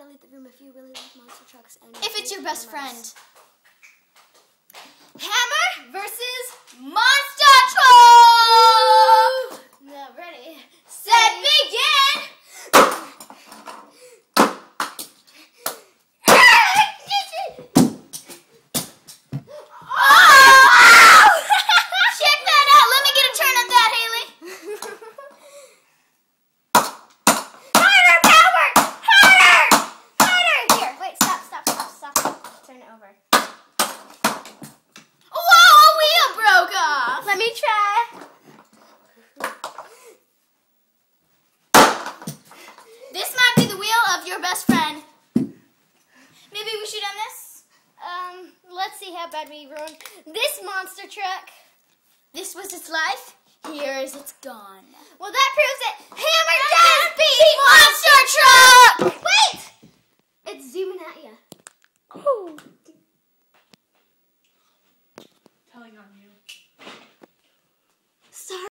rally the room if you really like monster trucks. And if it's your best friend. Hammer versus monster truck! No, ready. Set, begin! Check that out! Let me get a turn on that, Haley! Harder, power! Harder! Harder! Here, wait, stop. Turn it over. Whoa, a wheel broke off! Let me try. This might be the wheel of your best friend. Maybe we should end this? Let's see how bad we ruined this monster truck. This was its life. Here's it's gone. Well, that proves it. Hammer does beat Monster truck! Wait! It's zooming at you. Ooh. Telling on you. Sorry.